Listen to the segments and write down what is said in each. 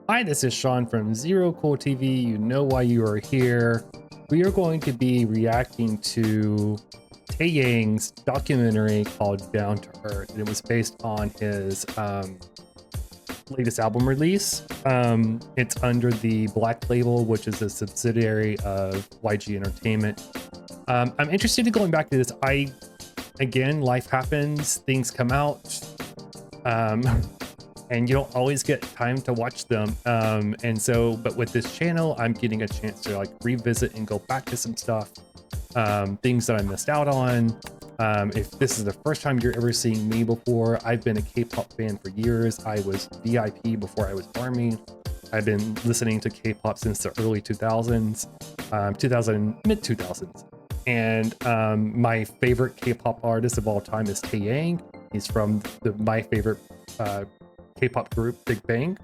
Hi, this is Sean from Zero Cool TV. You know why you are here. We are going to be reacting to TAEYANG's documentary called Down to Earth. And it was based on his latest album release. It's under the Black Label, which is a subsidiary of YG Entertainment. I'm interested in going back to this. Again, life happens, things come out. And you don't always get time to watch them. But with this channel, I'm getting a chance to like revisit and go back to some stuff, things that I missed out on. If this is the first time you're ever seeing me before, I've been a K-pop fan for years. I was VIP before I was ARMY. I've been listening to K-pop since the early 2000s, mid 2000s. And my favorite K-pop artist of all time is TAEYANG. He's from my favorite K-pop group, Big Bang.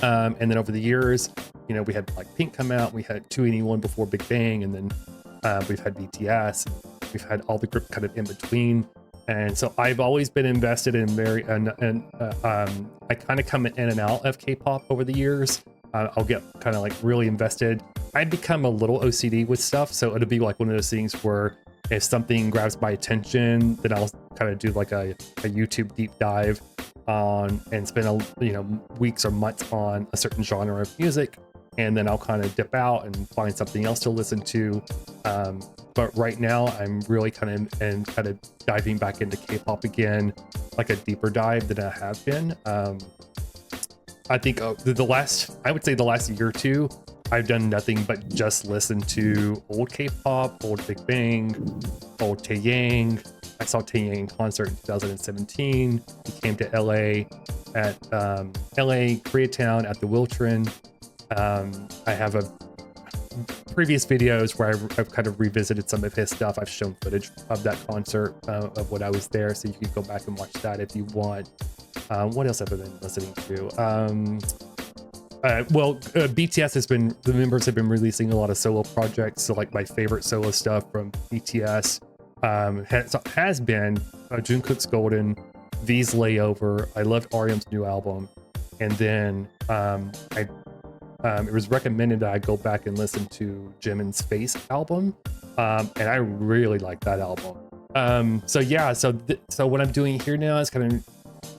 And then over the years, you know, we had like Pink come out, we had 2NE1 before Big Bang, and then we've had BTS, we've had all the group kind of in between. And so I've always been invested in I kind of come in and out of K-pop over the years. I'll get kind of like really invested. I've become a little OCD with stuff, so it'll be like one of those things where if something grabs my attention, then I'll kind of do like a YouTube deep dive on and spend weeks or months on a certain genre of music, and then I'll kind of dip out and find something else to listen to. But right now I'm really kind of diving back into K-pop again, like a deeper dive than I have been. I think I would say the last year or two, I've done nothing but just listen to old K-pop, old Big Bang, old TAEYANG. I saw TAEYANG in concert in 2017. He came to LA at LA Koreatown at the Wiltern. I have previous videos where I've kind of revisited some of his stuff. I've shown footage of that concert, of when I was there, so you can go back and watch that if you want. What else have I been listening to? BTS the members have been releasing a lot of solo projects. So like my favorite solo stuff from BTS has been Jungkook's Golden, V's Layover. I loved REM's new album, and then it was recommended that I go back and listen to Jimin's Face album, and I really like that album. So what I'm doing here now is kind of,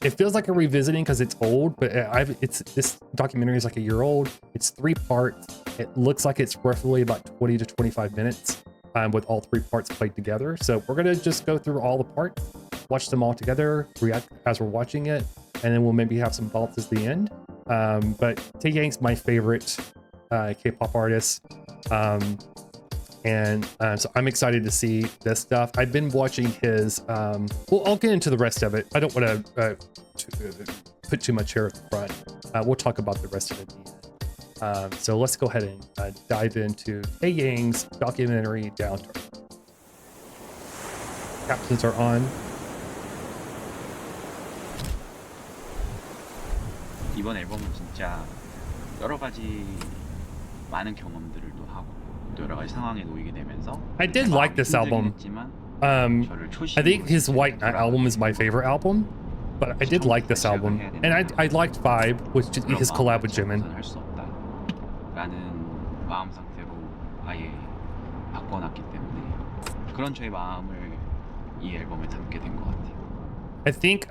it feels like a revisiting because it's old, but this documentary is like a year old. It's 3 parts. It looks like it's roughly about 20 to 25 minutes. With all 3 parts played together. So we're gonna just go through all the parts, watch them all together, react as we're watching it, and then we'll maybe have some thoughts at the end. But TAEYANG's my favorite K-pop artist. So I'm excited to see this stuff. I've been watching his, I'll get into the rest of it. I don't want to put too much here at the front. We'll talk about the rest of it at the end. So let's go ahead and dive into TAEYANG's documentary Down to Earth. Captions are on. 이번 앨범은 진짜 여러 가지 많은 경험들을 또 하고 또 여러 가지 상황에 놓이게 되면서 I did like this album. I think his White Night album is my favorite album, but I did like this album, and I liked Vibe, which is his collab with Jimin. 라는 마음 상태로 아예 바꿔놨기 때문에 그런 저의 마음을 이 앨범에 담게 된 것 같아요. I think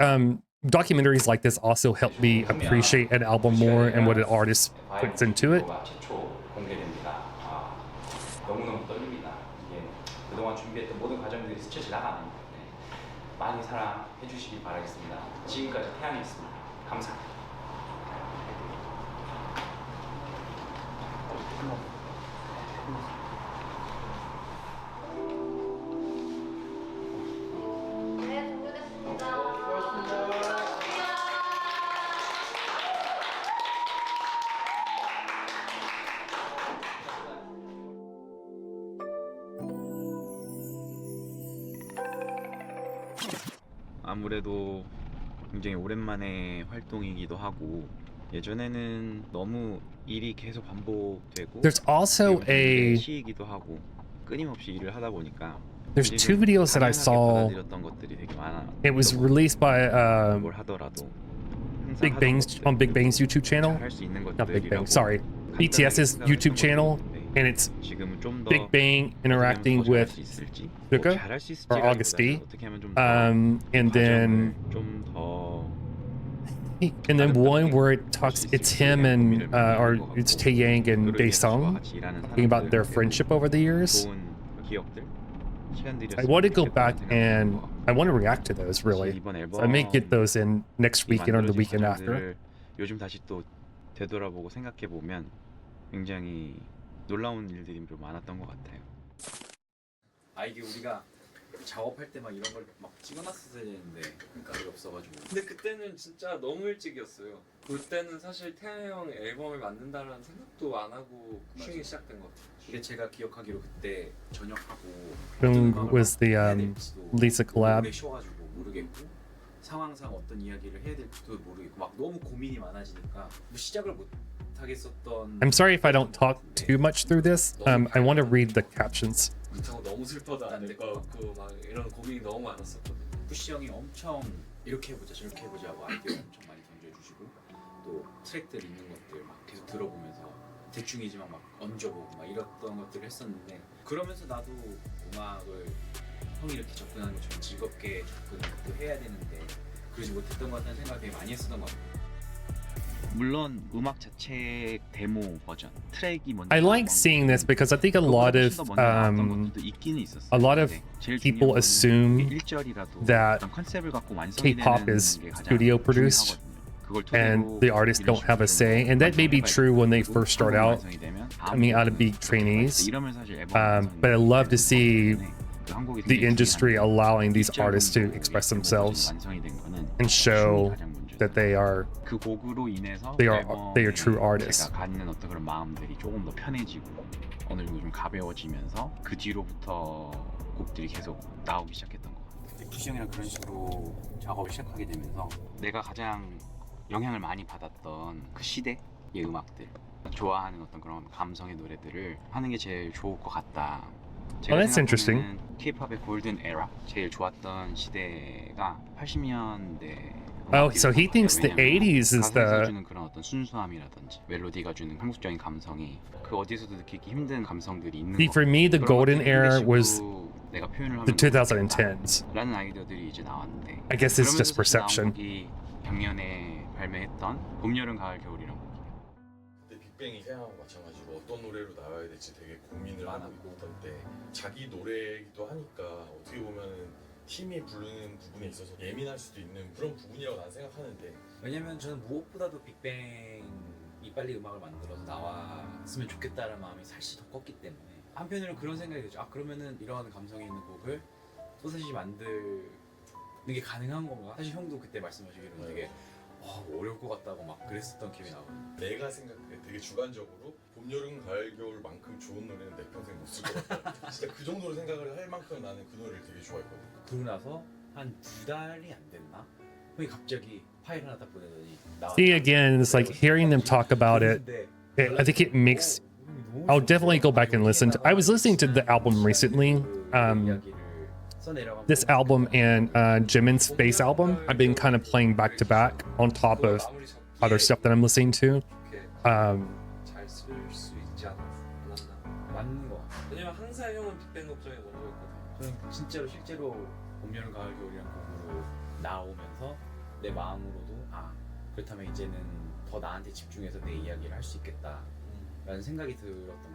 documentaries like this also help me appreciate an album more and what an artist puts into it. 너무너무 떨립니다. 이게 그동안 준비했던 모든 과정들이 스쳐 지나가는 많이 사랑해 주시기 바라겠습니다. 지금까지 태양이었습니다. 감사합니다. 아무래도 굉장히 오랜만에 활동이기도 하고 예전에는 너무 일이 계속 반복되고 There's also 시이기도 하고 끊임없이 일을 하다 보니까 there's 2 videos that I saw. 받아들였던 것들이 되게 많아. It was released by 뭘 하더라도 Big Bang's on Big Bang's YouTube channel. Not Big Bang, sorry. BTS's YouTube channel, and it's Big Bang interacting with Luca or Auguste, and then one where it talks, it's him and or it's TAEYANG and Daesung talking about their friendship over the years. I want to go back and I want to react to those really. So I may get those in next weekend or the weekend after. 요즘 다시 또 되돌아보고 생각해 보면 굉장히 놀라운 일들이 좀 많았던 것 같아요. 아 이게 우리가 작업할 때 막 이런 걸 막 찍어놨어야 되는데 그게 없어가지고. 근데 그때는 진짜 너무 일찍이었어요. 그때는 사실 태양 형 앨범을 만든다는 생각도 안 하고 푸싱이 시작된 것 같아요. 근데 제가 기억하기로 그때 저녁하고 Was the Lisa collab? 오래 쉬어가지고 모르겠고 상황상 어떤 이야기를 해야 될지도 모르겠고 막 너무 고민이 많아지니까 뭐 시작을 못 하겠었던. I'm sorry if I don't talk too much through this. I want to read the captions. 그렇다고 너무 슬퍼도 안 될 것 같고 막 이런 고민이 너무 많았었거든요. 푸시 형이 엄청 이렇게 해보자 저렇게 해보자 하고 아이디어 엄청 많이 던져주시고 또 트랙들 있는 것들 막 계속 들어보면서 대충이지만 막 얹어보고 막 이랬던 것들을 했었는데 그러면서 나도 음악을 형이 이렇게 접근하는 것처럼 즐겁게 접근을 또 해야 되는데 그러지 못했던 것 같다는 생각을 되게 많이 했었던 것 같아요. 물론 음악 자체 데모 버전 트랙이 먼저 I like seeing this because I think a lot of people assume that K-pop is studio produced and the artists don't have a say, and that may be true when they first start out coming out of being trainees, but I love to see the industry allowing these artists to express themselves and show that they are true artists. 갖는 어떤 그런 마음들이 조금 더 편해지고 어느 정도 좀 가벼워지면서 그 뒤로부터 곡들이 계속 나오기 시작했던 것 같아요. 푸시 형이랑 그런 식으로 작업을 시작하게 되면서 내가 가장 영향을 많이 받았던 그 시대의 음악들, 좋아하는 어떤 그런 감성의 노래들을 하는 게 제일 좋을 것 같다. Oh, that's interesting. K-팝의 골든 에라, 제일 좋았던 시대가 80년대. Oh, so he thinks the 80s is 가사에서 the. 주는 그런 어떤 순수함이라든지 멜로디가 주는 한국적인 감성이 그 어디서도 느끼기 힘든 감성들이 있는 See, 것 for me, the 그런 golden 것들을 era 형식으로 was 내가 표현을 하면 the 2010s. 라는 아이디어들이 이제 나왔는데 I guess it's just 그러면서 perception. 나온 곡이 작년에 발매했던 봄, 여름, 가을, 겨울이라는 곡. 근데 빅뱅이 태양하고 마찬가지로 어떤 노래로 나와야 될지 되게 고민을 하고 있던 때 자기 노래이기도 하니까 어떻게 보면은 팀이 부르는 부분에 있어서 예민할 수도 있는 그런 부분이라고 난 생각하는데 왜냐면 저는 무엇보다도 빅뱅이 빨리 음악을 만들어서 나왔으면 좋겠다는 마음이 사실 더 컸기 때문에 한편으로는 그런 생각이 들죠. 아 그러면은 이런 감성이 있는 곡을 또 다시 만드는 게 가능한 건가? 사실 형도 그때 말씀하시기로는 되게 어려울 것 같다고 막 그랬었던 기억이 나거든요. 내가 생각해 되게 주관적으로 봄, 여름, 가을, 겨울만큼 좋은 노래는 내 평생 못 쓸 것 같다. 진짜 그 정도로 생각을 할 만큼 나는 그 노래를 되게 좋아했거든. 그러고 나서 한 2달이 안 됐나? 형이 갑자기 파일 하나 딱 보내더니 See, again, it's like hearing them talk about it. I think it makes. I'll definitely go back and listen to. I was listening to the album recently. This album and Jimin's Face album. I've been kind of playing back to back on top of other stuff that I'm listening to. 잘 쓸 수 있지 않았나? 맞는 거 같아요. 왜냐면 항상 형은 빅뱅 걱정이 먼저였거든요. 저는 진짜로 실제로 봄, 여름, 가을, 겨울이란 곡으로 나오면서 내 마음으로도 그렇다면 이제는 더 나한테 집중해서 내 이야기를 할 수 있겠다라는 생각이 들었던 것 같아요.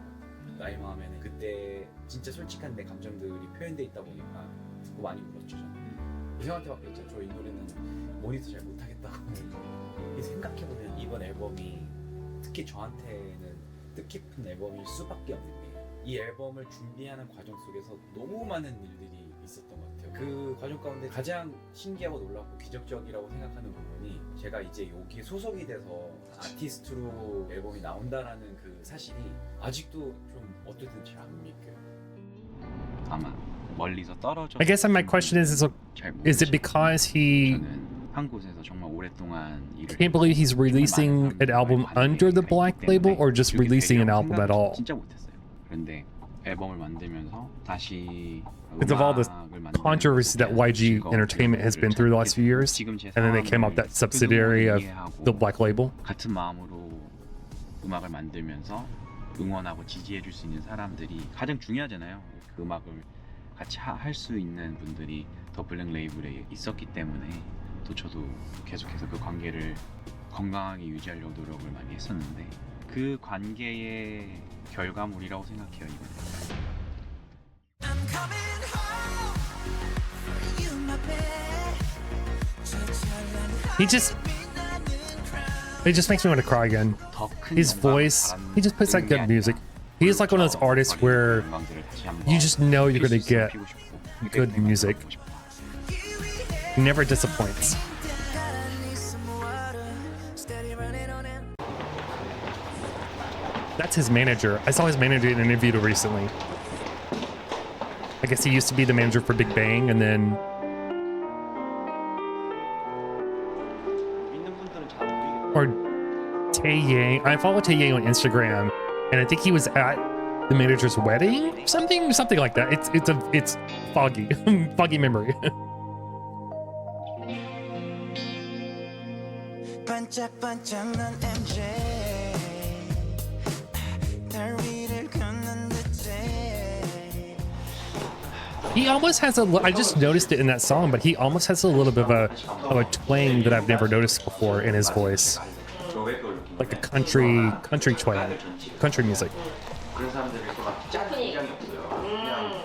나의 마음에는 그때 진짜 솔직한 내 감정들이 표현돼 있다 보니까 듣고 많이 울었죠. 저는. 형한테 막 그랬죠. 저 이 노래는 모니터 잘 못하겠다고. 생각해보면 이번 앨범이 특히 저한테는 뜻깊은 앨범일 수밖에 없는 게 이 앨범을 준비하는 과정 속에서 너무 많은 일들이 있었던 것 같아요. 그 과정 가운데 가장 신기하고 놀랍고 기적적이라고 생각하는 부분이 제가 이제 여기에 소속이 돼서 아티스트로 앨범이 나온다라는 그 사실이 아직도 좀 어떻게든 잘 안 믿겨요. 아마 멀리서 떨어져. I guess my question is it because he 한 곳에서 정말 오랫동안 일을 can't believe he's releasing an album under the Black label, or just releasing an album at all? 진짜 못했어요. 그런데 앨범을 만들면서 다시 Because of all the controversy that YG Entertainment has been through the last few years, and then they came up that subsidiary of the Black Label. 같은 마음으로 음악을 만들면서 응원하고 지지해줄 수 있는 사람들이 가장 중요하잖아요. 그 음악을 같이 할 수 있는 분들이 더 블랙 레이블에 있었기 때문에 또 저도 계속해서 그 관계를 건강하게 유지하려고 노력을 많이 했었는데 그 관계의 결과물이라고 생각해요. 이거는. It just makes me want to cry again. His voice, he just puts that good music. He's like one of those artists where you just know you're gonna get good music. He never disappoints. That's his manager. I saw his manager in an interview recently. I guess he used to be the manager for Big Bang, and then or TAEYANG. I follow TAEYANG on Instagram, and I think he was at the manager's wedding, something like that. It's foggy, foggy memory. He almost has a. I just noticed it in that song, but he almost has a little bit of a twang that I've never noticed before in his voice, like a country twang, country music.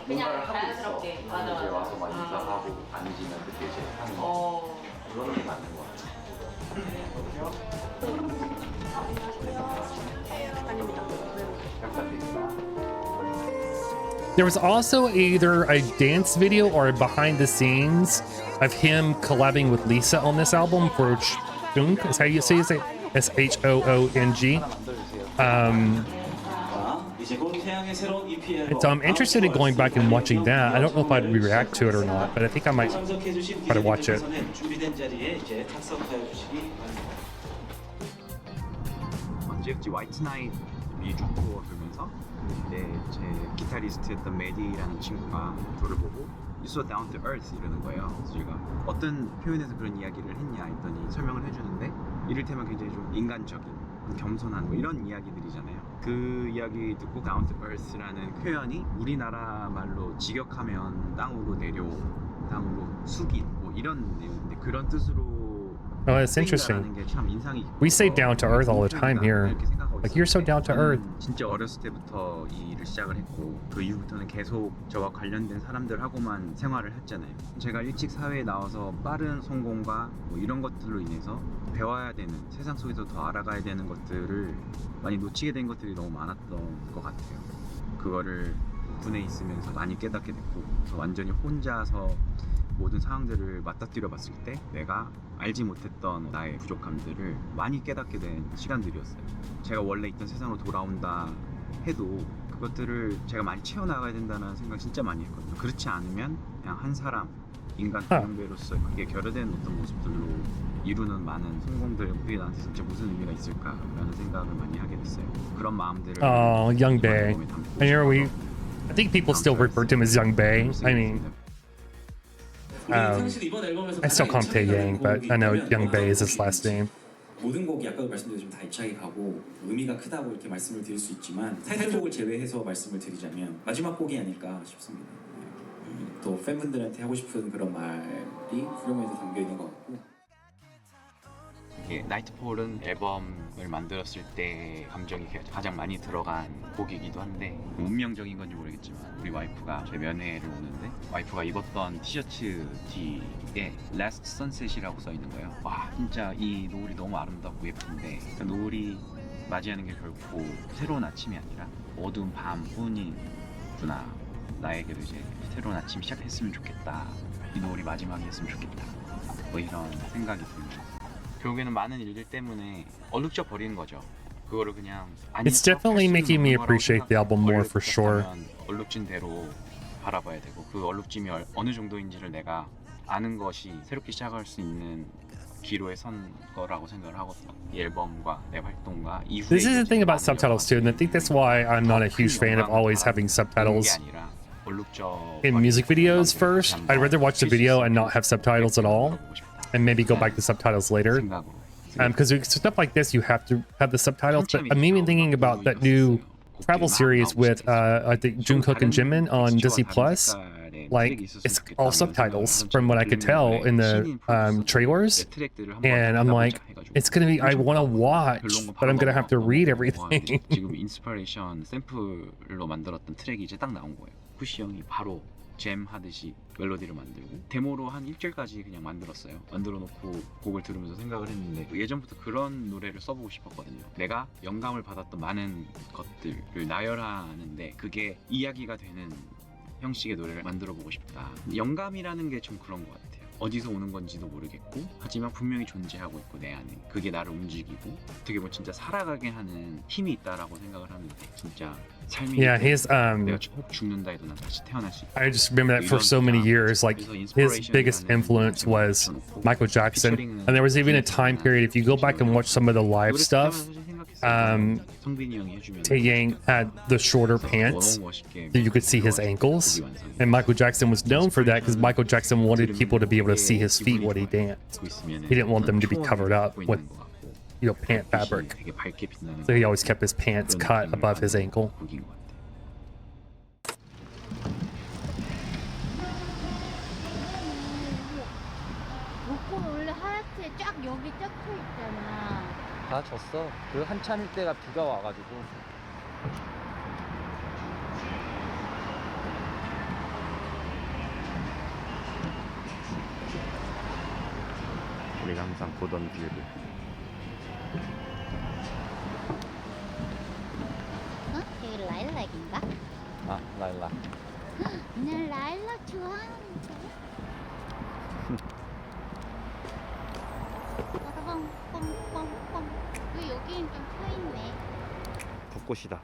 그냥 자연스럽게 맞아. There was also either a dance video or a behind the scenes of him collabing with Lisa on this album for Shung, is how you say it? SHOONG. And so I'm interested in going back and watching that. I don't know if I'd react to it or not, but I think I might try to watch it. 언제였지? 화이트 나잇 미주 투어 돌면서 제 기타리스트였던 메디라는 친구가 저를 보고 You so down to earth 이러는 거예요. 그래서 제가 어떤 표현에서 그런 이야기를 했냐 했더니 설명을 해주는데 이를테면 굉장히 좀 인간적인 겸손한 뭐 이런 이야기들이잖아요. 그 이야기 듣고 down to earth라는 표현이 우리나라 말로 직역하면 땅으로 내려오, 땅으로 숙인 뭐 이런 내용인데 그런 뜻으로 Oh, that's interesting. We say down to earth all the time here. Like, you're so down to earth. 진짜 어렸을 때부터 이 일을 시작을 했고 그 이후부터는 계속 저와 관련된 사람들하고만 생활을 했잖아요. 제가 일찍 사회에 나와서 빠른 성공과 뭐 이런 것들로 인해서 배워야 되는 세상 속에서 더 알아가야 되는 것들을 많이 놓치게 된 것들이 너무 많았던 것 같아요. 그거를 군에 있으면서 많이 깨닫게 됐고 완전히 혼자서 모든 상황들을 맞닥뜨려 봤을 때 내가 알지 못했던 나의 부족함들을 많이 깨닫게 된 시간들이었어요. 제가 원래 있던 세상으로 돌아온다 해도 그것들을 제가 많이 채워나가야 된다는 생각 진짜 많이 했거든요. 그렇지 않으면 그냥 한 사람, 인간 동배로서 그게 결여된 어떤 모습들로 이루는 많은 성공들 그게 나한테 진짜 무슨 의미가 있을까라는 생각을 많이 하게 됐어요. 그런 마음들을 Young Bae. I think people still refer to him as Young Bae. I mean, I still call him TAEYANG, but I know Young Bae is his last name. 모든 곡이 아까도 말씀드렸지만 다 입착이 가고 의미가 크다고 이렇게 말씀을 드릴 수 있지만 타이틀곡을 제외해서 말씀을 드리자면 마지막 곡이 아닐까 싶습니다. 또 팬분들한테 하고 싶은 그런 말이 후렴에도 담겨 있는 것 같고. 나이트폴은 앨범을 만들었을 때 감정이 가장 많이 들어간 곡이기도 한데 운명적인 건지 모르겠지만 우리 와이프가 제 면회를 오는데 와이프가 입었던 티셔츠 뒤에 Last Sunset이라고 써 있는 거예요. 와 진짜 이 노을이 너무 아름답고 예쁜데 그 노을이 맞이하는 게 결코 새로운 아침이 아니라 어두운 밤뿐이구나. 나에게도 이제 새로운 아침이 시작했으면 좋겠다. 이 노을이 마지막이었으면 좋겠다. 뭐 이런 생각이 듭니다. 결국에는 많은 일들 때문에 얼룩져 버리는 거죠. 그거를 그냥 It's definitely making me appreciate the album more for sure. 얼룩진 대로 바라봐야 되고 그 얼룩짐이 어느 정도인지를 내가 아는 것이 새롭게 시작할 수 있는 기로에 선 거라고 생각을 하거든요. 이 앨범과 내 활동과 이후에 This is the thing about 많은 subtitles too, and I think that's why I'm not a huge fan of always having subtitles in music videos first. I'd rather watch the video and not have subtitles at all, and maybe go back to subtitles later. Because stuff like this, you have to have the subtitles. But I'm even thinking about that new travel series with I think Jungkook and Jimin on Disney Plus. Like, it's all subtitles from what I could tell in the trailers, and I'm like, it's gonna be, I want to watch, but I'm gonna have to read everything. 지금 인스피레이션 샘플로 만들었던 트랙이 이제 딱 나온 거예요. 쿠시 형이 바로 잼 하듯이 멜로디를 만들고 데모로 한 일주일까지 그냥 만들었어요. 만들어 놓고 곡을 들으면서 생각을 했는데 예전부터 그런 노래를 써보고 싶었거든요. 내가 영감을 받았던 많은 것들을 나열하는데 그게 이야기가 되는 형식의 노래를 만들어 보고 싶다. 영감이라는 게 좀 그런 것 같아요. 어디서 오는 건지도 모르겠고 하지만 분명히 존재하고 있고 내 안에 그게 나를 움직이고 어떻게 보면 진짜 살아가게 하는 힘이 있다라고 생각을 하는데 진짜 삶이 Yeah, his 내가 죽는다 해도 난 다시 태어날 수 있다. I just remember that for so many years, like his biggest influence was Michael Jackson, and there was even a time period, if you go back and watch some of the live stuff, TAEYANG had the shorter pants so you could see his ankles, and Michael Jackson was known for that because Michael Jackson wanted people to be able to see his feet when he danced. He didn't want them to be covered up with, you know, pant fabric, so he always kept his pants cut above his ankle. 로꼬 원래 하얗게 쫙 여기 쫙 있잖아. 다 졌어. 그 한참일 때가 비가 와가지고. 우리가 항상 보던 뷰를 어? 여기 라일락인가? 아, 라일락. 난 라일락 좋아하는데. 뻥뻥뻥뻥. 왜 여기는 좀 트여있네. 벚꽃이다.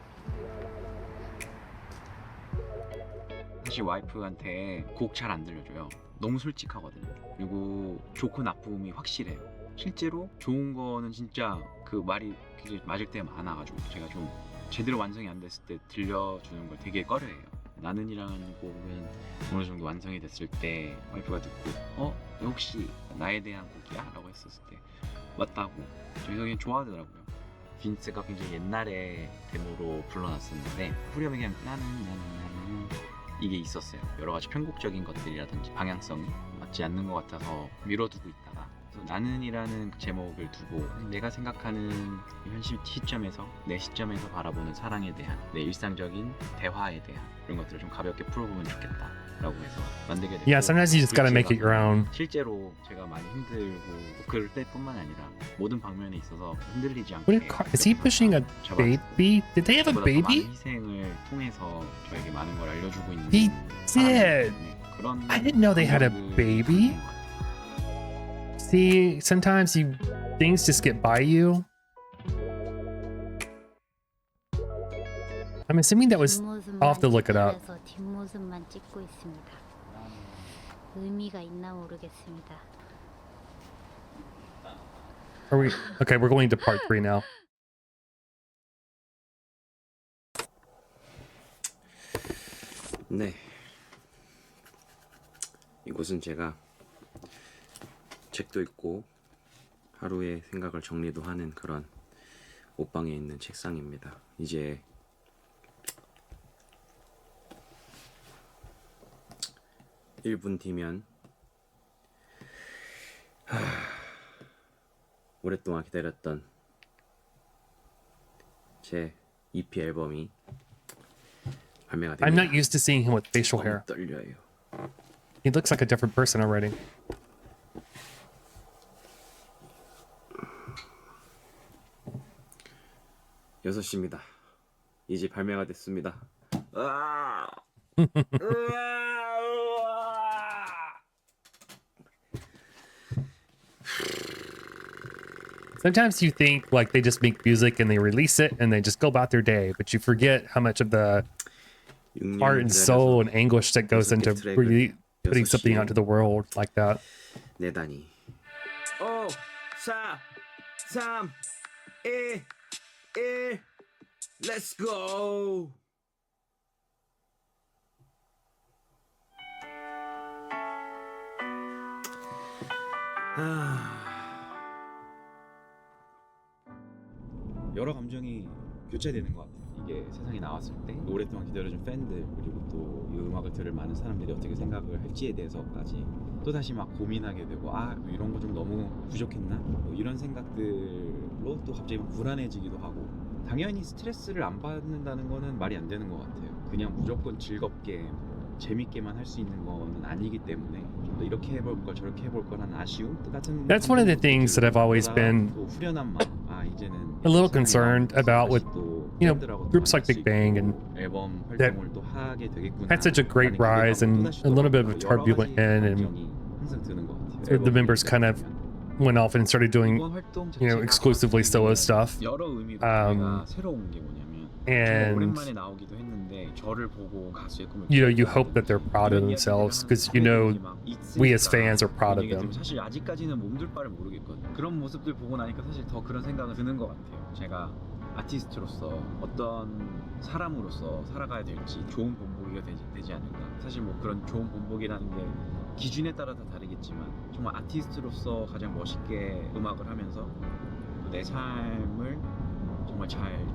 사실 와이프한테 곡 잘 안 들려줘요. 너무 솔직하거든요. 그리고 좋고 나쁨이 확실해요. 실제로 좋은 거는 진짜 그 말이 굉장히 맞을 때가 많아가지고 제가 좀 제대로 완성이 안 됐을 때 들려주는 걸 되게 꺼려해요. 나는이라는 곡은 어느 정도 완성이 됐을 때 와이프가 듣고 이거 혹시 나에 대한 곡이야? 라고 했었을 때 맞다고 저희 그냥 좋아하더라고요. 빈스가 굉장히 옛날에 데모로 불러놨었는데 후렴에 그냥 나는 이게 있었어요. 여러 가지 편곡적인 것들이라든지 방향성이 맞지 않는 것 같아서 미뤄두고 있다가 나는이라는 제목을 두고 내가 생각하는 현 시점에서 내 시점에서 바라보는 사랑에 대한 내 일상적인 대화에 대한 이런 것들을 좀 가볍게 풀어보면 좋겠다 라고 해서 만들게 됐고 Yeah, sometimes you just gotta make it your own. 실제로 제가 많이 힘들고 그럴 때뿐만 아니라 모든 방면에 있어서 흔들리지 않게 What a car, is he pushing a baby? Did they have a 보다 더 baby? 많은 희생을 통해서 저에게 많은 걸 알려주고 있는 He 사람이기 did. 때문에 그런 I didn't know they had a 감각을 baby. 갖는 것 같아요. See, sometimes things just get by you. I'm assuming that was. I'll have to look it up. 뒷모습만 찍고 있습니다. 의미가 있나 모르겠습니다. Are we okay? We're going to part 3 now. 네, 이곳은 제가 책도 읽고 하루의 생각을 정리도 하는 그런 옷방에 있는 책상입니다. 이제 (1분) 뒤면 오랫동안 기다렸던 제 EP 앨범이 발매가 됩니다. I'm not used to seeing him with facial hair. 떨려요. He looks like a different person already. 여섯 시입니다. 이제 발매가 됐습니다. Sometimes you think like they just make music and they release it and they just go about their day, but you forget how much of the heart and soul and anguish that goes into really putting something out to the world like that. 내다니. 4, 3, 2, 1. Let's go. 여러 감정이 교차되는 것 같아요. 이게 세상에 나왔을 때 오랫동안 기다려준 팬들 그리고 또 이 음악을 들을 많은 사람들이 어떻게 생각을 할지에 대해서까지 또다시 막 고민하게 되고 뭐 이런 거 좀 너무 부족했나? 뭐 이런 생각들로 또 갑자기 막 불안해지기도 하고 당연히 스트레스를 안 받는다는 거는 말이 안 되는 것 같아요. 그냥 무조건 즐겁게 재밌게만 할 수 있는 거는 아니기 때문에 좀 더 이렇게 해볼 걸 저렇게 해볼 거라는 아쉬움 같은 That's one of the things that I've always been 또 후련한 마음 이제는 a little concerned about with, you know, groups like Big Bang and 앨범 that 활동을 또 하게 되겠구나. had such a great rise and a little bit of a turbulent end, and 항상 드는 것 같아요. the members kind of went off and started doing, 이번 활동 you know, 자체가 exclusively solo stuff. 여러 의미로 Um, 제가 새로운 게 뭐냐면 and 오랜만에 나오기도 했는데 저를 보고 가수의 꿈을 you know, you hope that they're proud of themselves because you know we as fans are proud of them. 사실 아직까지는 몸둘 바를 모르겠거든요. 그런 모습들 보고 나니까 사실 더 그런 생각이 드는 것 같아요. 제가 아티스트로서 어떤 사람으로서 살아가야 될지 좋은 본보기가 되지 않을까. 사실 뭐 그런 좋은 본보기라는 게 기준에 따라 다 다르겠지만 정말 아티스트로서 가장 멋있게 음악을 하면서 내 삶을 정말 잘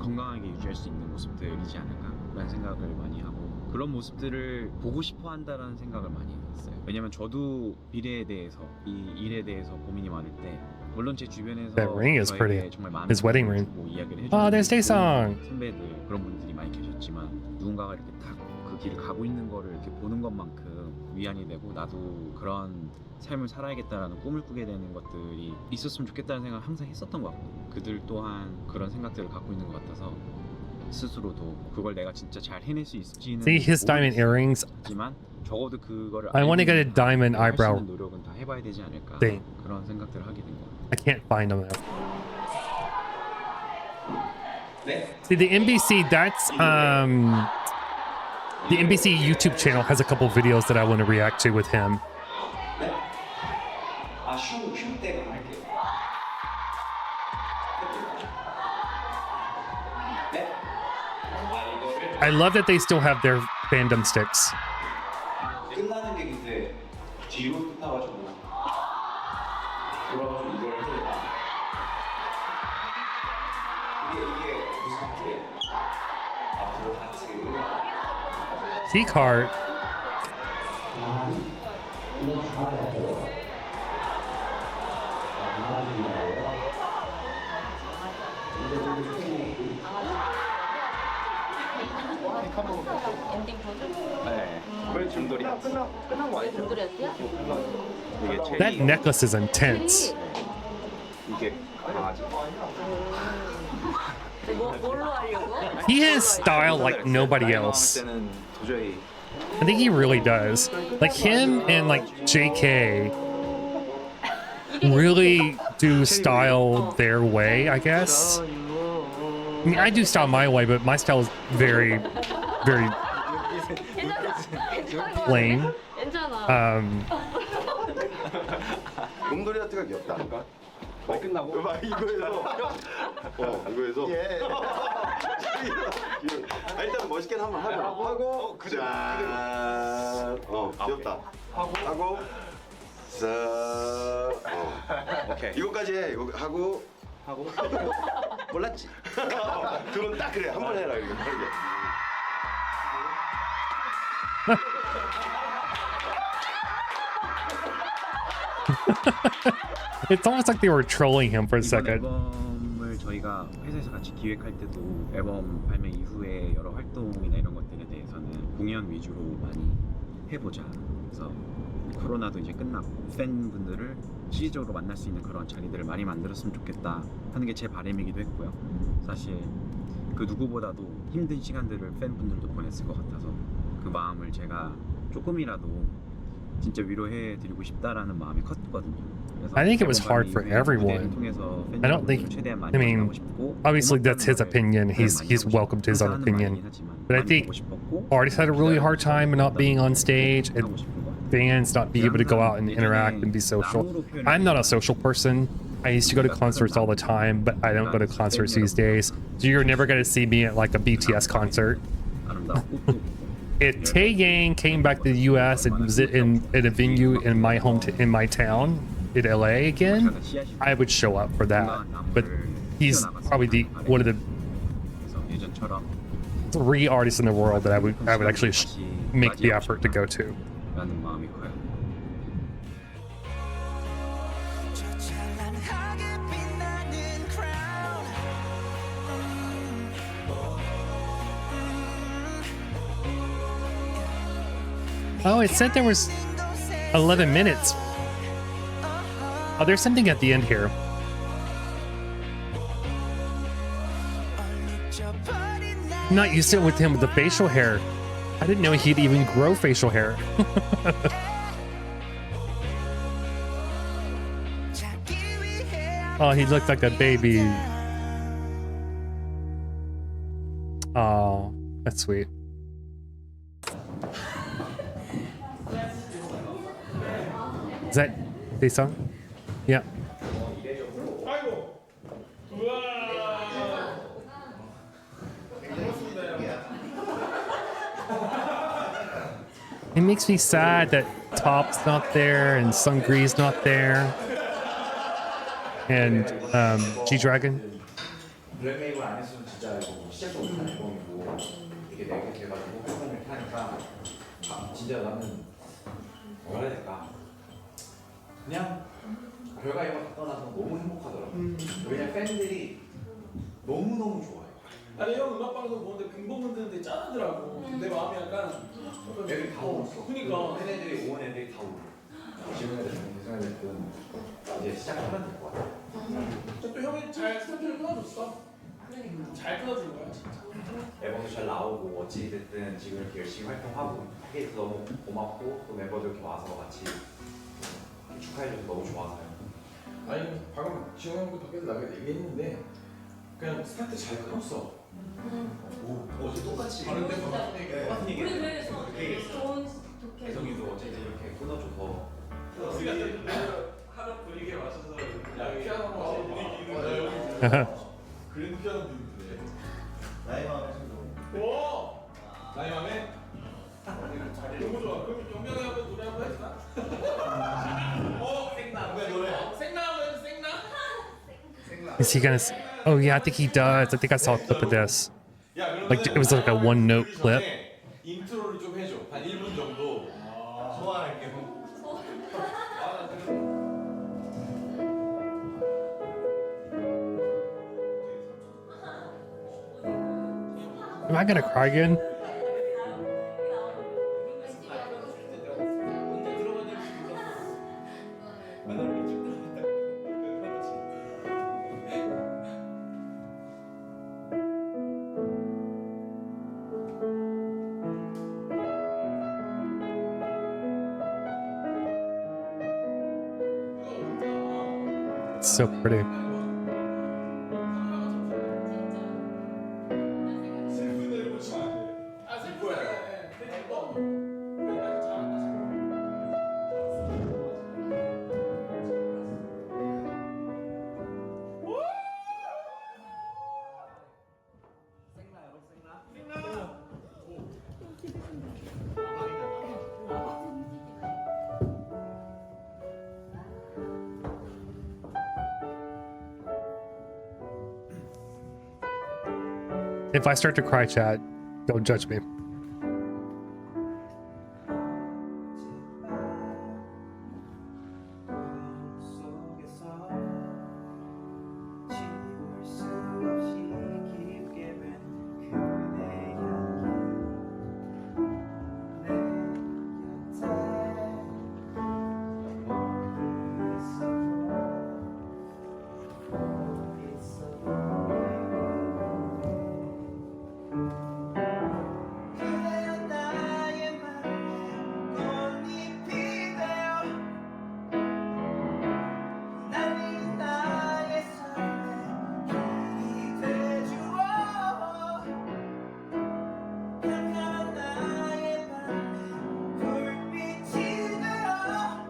건강하게 유지할 수 있는 모습들이지 않을까라는 생각을 많이 하고 그런 모습들을 보고 싶어 한다라는 생각을 많이 했어요. 왜냐면 저도 미래에 대해서 이 일에 대해서 고민이 많을 때 물론 제 주변에서 That ring is pretty. 정말 많은 His wedding ring. 뭐 이야기를 Oh, there's 해주는 Taesung. 선배들 그런 분들이 많이 계셨지만 누군가가 이렇게 딱 그 길을 가고 있는 거를 이렇게 보는 것만큼 위안이 되고 나도 그런 삶을 살아야겠다라는 꿈을 꾸게 되는 것들이 있었으면 좋겠다는 생각을 항상 했었던 것 같고 그들 또한 그런 생각들을 갖고 있는 것 같아서 스스로도 그걸 내가 진짜 잘 해낼 수 있을지는 See his diamond earrings. 모르겠지만 적어도 그거를 I want to get a diamond 할 수 eyebrow 있는 노력은 다 해봐야 되지 않을까 thing. 그런 생각들을 하게 된 것 같아요. I can't find them though. See the NBC, that's the NBC YouTube channel has a couple videos that I want to react to with him. 쉴 때가 할게요. I love that they still have their fandom sticks. 끝나는 게 근데 뒤로 끝나가지고 돌아가지고 이걸 해야 되나? 이게 무슨 뜻이에요? 앞으로 하트. C-card. 엔딩 버전? 네. 그걸 줄돌이 끝난 거 아니죠? 줄돌이였어요? 이게 That necklace is intense. 이게 강아지. 뭘로 하려고? He has style like nobody else. 때는 도저히 I think he really does. Like him and like JK really do style their way, I guess. I mean, I do style my way, but my style is very, very plain. 괜찮아. 곰돌이 하트가 귀엽다. 끝나고? 이거에서 이거에서 일단 멋있게 한번 하고 짠 귀엽다 하고 오케이. 이거까지 해 이거 하고 몰랐지 그건 딱 그래 한번 해라 이거 빠르게 It's almost like they were trolling him for a 이번 second. 앨범을 저희가 회사에서 같이 기획할 때도 앨범 발매 이후에 여러 활동이나 이런 것들에 대해서는 공연 위주로 많이 해보자. 그래서 코로나도 이제 끝나고 팬분들을 실질적으로 만날 수 있는 그런 자리들을 많이 만들었으면 좋겠다 하는 게 제 바람이기도 했고요. 사실 그 누구보다도 힘든 시간들을 팬분들도 보냈을 것 같아서 그 마음을 제가 조금이라도 진짜 위로해드리고 싶다라는 마음이 컸거든요. 그래서 I think it was hard for everyone. 통해서 I don't think. I mean, obviously that's his opinion. He's welcome to his own opinion. But I think artists had a really hard time not being on stage. And fans not be able to go out and interact and be social. I'm not a social person. I used to go to concerts all the time, but I don't go to concerts these days. So you're never going to see me at like a BTS concert. If TAEYANG came back to the US and was in a venue in my town in LA again, I would show up for that. But he's probably one of the 3 artists in the world that I would actually make the effort to go to. Oh, it said there was 11 minutes. Oh, there's something at the end here. I'm not used to it with him with the facial hair. I didn't know he'd even grow facial hair. Oh, he looked like a baby. Oh, that's sweet. Is that Daesung? Yeah. It makes me sad that Top's not there and Sungri's not there. And G-Dragon. 블랙메이블 안 했으면 진짜 이거 시작도 못한 앨범이고 이게 내게 돼가지고 활동을 하니까 진짜 나는 뭐라 해야 될까 그냥 별거 이거 다 떠나서 너무 행복하더라고. 왜냐면 팬들이 너무너무 좋아해. 아니 형 음악방송 보는데 빈봉 듣는데 짠하더라고. 내 마음이 약간 애들이 다 울었어. 그니까 팬애들이 온 애들이 다 울어. 지금에 됐든 예전에 됐든 이제 시작하면 될 것 같아. 또 형이 잘 스태프를 끊어줬어. 잘 끊어준 거야 진짜. 앨범도 잘 나오고 어찌 됐든 지금 이렇게 열심히 활동하고 하게 돼서 너무 고맙고 또 멤버들 이렇게 와서 같이 축하해줘서 너무 좋아서요. 아니 방금 지용 형도 밖에서 나가서 얘기했는데 그냥 스타트 잘 끊었어. 어제 똑같이 다른데 똑같은 얘기 우리 그래서 좋은 좋게 대성이도 어제 이렇게 끊어줘서 하나 분위기에 맞춰서 피아노 분위기는 그린 피아노 분위기인데 나의 마음에 오! 나의 마음에? 너무 좋아. 그럼 영명이 한번 노래 한번 해주나? 생나 왜 노래? 생나 한번 해줘. 생나? Is he gonna? Oh yeah, I think he does. I think I saw a clip of this. Like it was like a one-note clip. 인트로를 좀 해줘. 한 1분 정도. 소화할게. Am I gonna cry again? It's so pretty. If I start to cry, chat, don't judge me.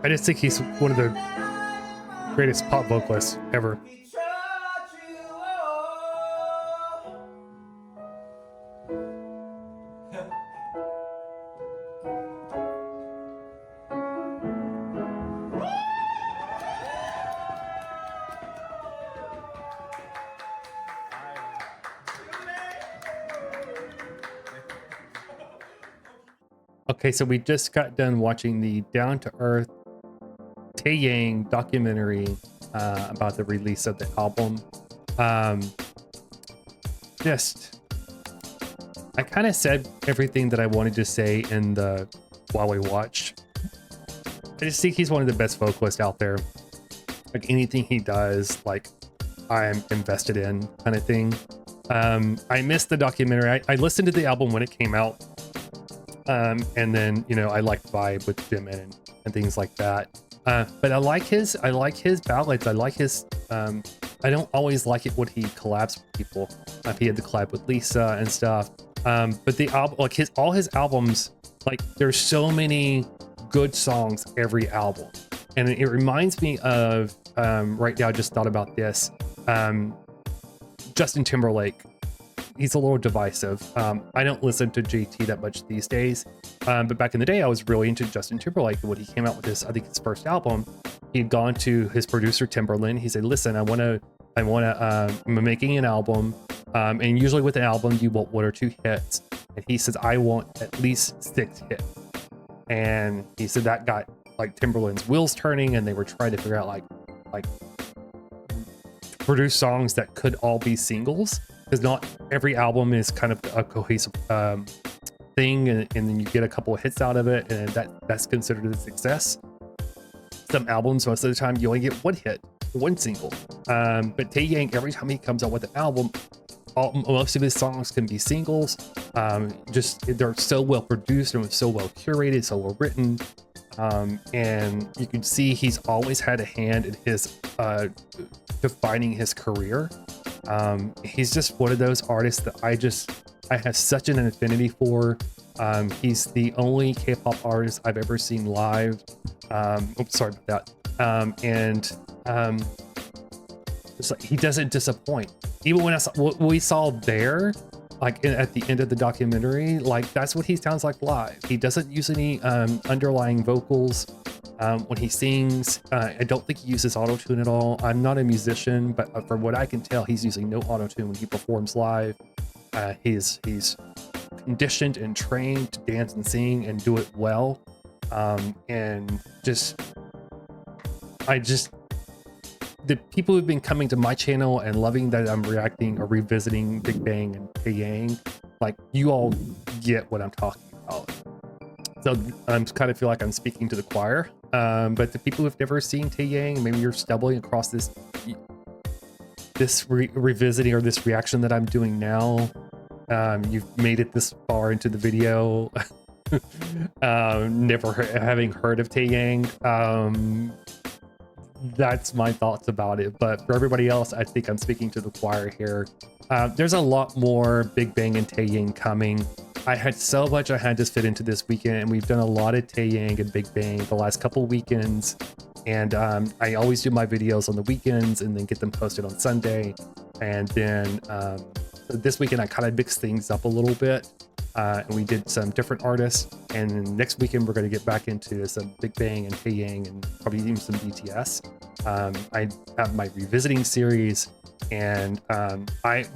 I just think he's one of the greatest pop vocalists ever. Okay, so we just got done watching the Down to Earth TAEYANG documentary about the release of the album. I kind of said everything that I wanted to say in the while we watched. I just think he's one of the best vocalists out there. Like anything he does, like I'm invested in, kind of thing. I missed the documentary. I listened to the album when it came out. And then, you know, I like vibe with Jimin and things like that. But I like his ballads. I like his, I don't always like it when he collabs with people. He had the collab with Lisa and stuff. But the album, like all his albums, like there's so many good songs every album. And it reminds me of, right now I just thought about this, Justin Timberlake. He's a little divisive. I don't listen to JT that much these days, but back in the day, I was really into Justin Timberlake. When he came out with this, I think his first album, he'd gone to his producer Timberland. He said, "Listen, I'm making an album, and usually with an album, you want 1 or 2 hits." And he says, "I want at least 6 hits." And he said that got like Timberland's wheels turning, and they were trying to figure out like produce songs that could all be singles. Because not every album is kind of a cohesive thing, and then you get a couple of hits out of it, and that's considered a success. Some albums, most of the time, you only get 1 hit, 1 single. But TAEYANG, every time he comes out with an album, most of his songs can be singles. Just they're so well produced and so well curated, so well written. And you can see he's always had a hand in his defining his career. He's just one of those artists that I have such an affinity for. He's the only K-pop artist I've ever seen live. Oops, sorry about that. It's like he doesn't disappoint. Even when what we saw there, like at the end of the documentary, like that's what he sounds like live. He doesn't use any underlying vocals. When he sings, I don't think he uses auto-tune at all. I'm not a musician, but from what I can tell, he's using no auto-tune when he performs live. He's conditioned and trained to dance and sing and do it well. And the people who've been coming to my channel and loving that I'm reacting or revisiting Big Bang and TAEYANG, like you all get what I'm talking about. So I'm kind of feel like I'm speaking to the choir. But the people who've never seen TAEYANG, maybe you're stumbling across this revisiting or this reaction that I'm doing now. You've made it this far into the video, never having heard of TAEYANG. That's my thoughts about it. But for everybody else, I think I'm speaking to the choir here. There's a lot more Big Bang and TAEYANG coming. I had so much I had to fit into this weekend, and we've done a lot of TAEYANG and Big Bang the last couple weekends. And I always do my videos on the weekends and then get them posted on Sunday. And then this weekend I kind of mixed things up a little bit. And we did some different artists. And then next weekend we're going to get back into some Big Bang and TAEYANG and probably even some BTS. I have my revisiting series. And I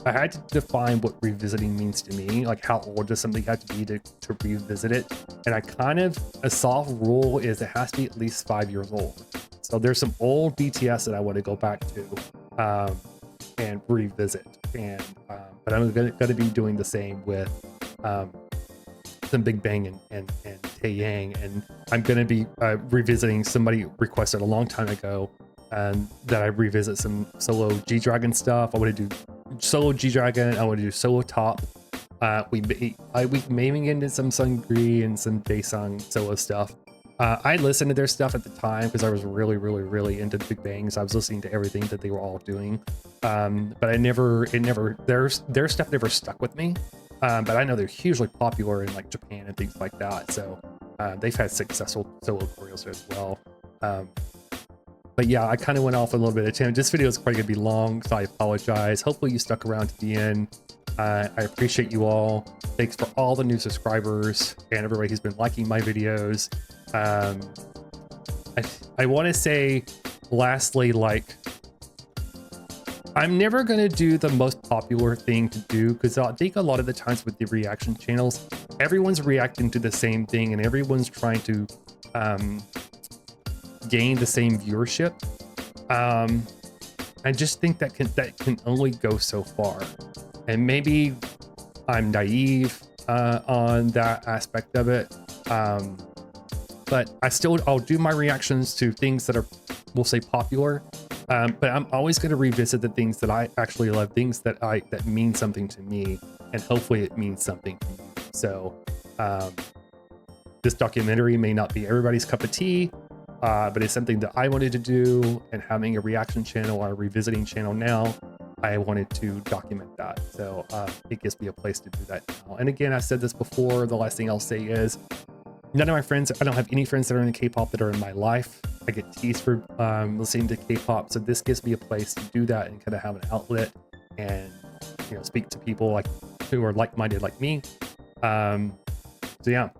had to define what revisiting means to me, like how old does something have to be to revisit it. And a soft rule is it has to be at least 5 years old. So there's some old BTS that I want to go back to and revisit. And but I'm gonna be doing the same with some Big Bang and TAEYANG, and I'm gonna be revisiting. Somebody requested a long time ago that I revisit some solo G-Dragon stuff. I want to do solo G-Dragon. I want to do solo Top. We may get into some Sungri and some Daesung solo stuff. I listened to their stuff at the time because I was really into Big Bang. So I was listening to everything that they were all doing. But their stuff never stuck with me. But I know they're hugely popular in like Japan and things like that. So They've had successful solo careers as well. But yeah, I kind of went off a little bit of tangent. This video is probably gonna be long, so I apologize. Hopefully you stuck around to the end. I appreciate you all. Thanks for all the new subscribers and everybody who's been liking my videos. I want to say, lastly, like, I'm never going to do the most popular thing to do, because I think a lot of the times with the reaction channels, everyone's reacting to the same thing and everyone's trying to gain the same viewership. I just think that can only go so far. And maybe I'm naive on that aspect of it. But I'll do my reactions to things that are, we'll say, popular. But I'm always going to revisit the things that I actually love, things that mean something to me, and hopefully it means something to you. So this documentary may not be everybody's cup of tea, but it's something that I wanted to do, and having a reaction channel or a revisiting channel now, I wanted to document that. So it gives me a place to do that now. And again, I've said this before, the last thing I'll say is, none of my friends, I don't have any friends that are in K-pop that are in my life. I get teased for listening to K-pop, so this gives me a place to do that and kind of have an outlet and, you know, speak to people like who are like-minded like me. So yeah.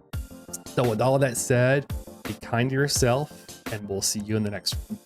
So with all of that said, be kind to yourself, and we'll see you in the next one.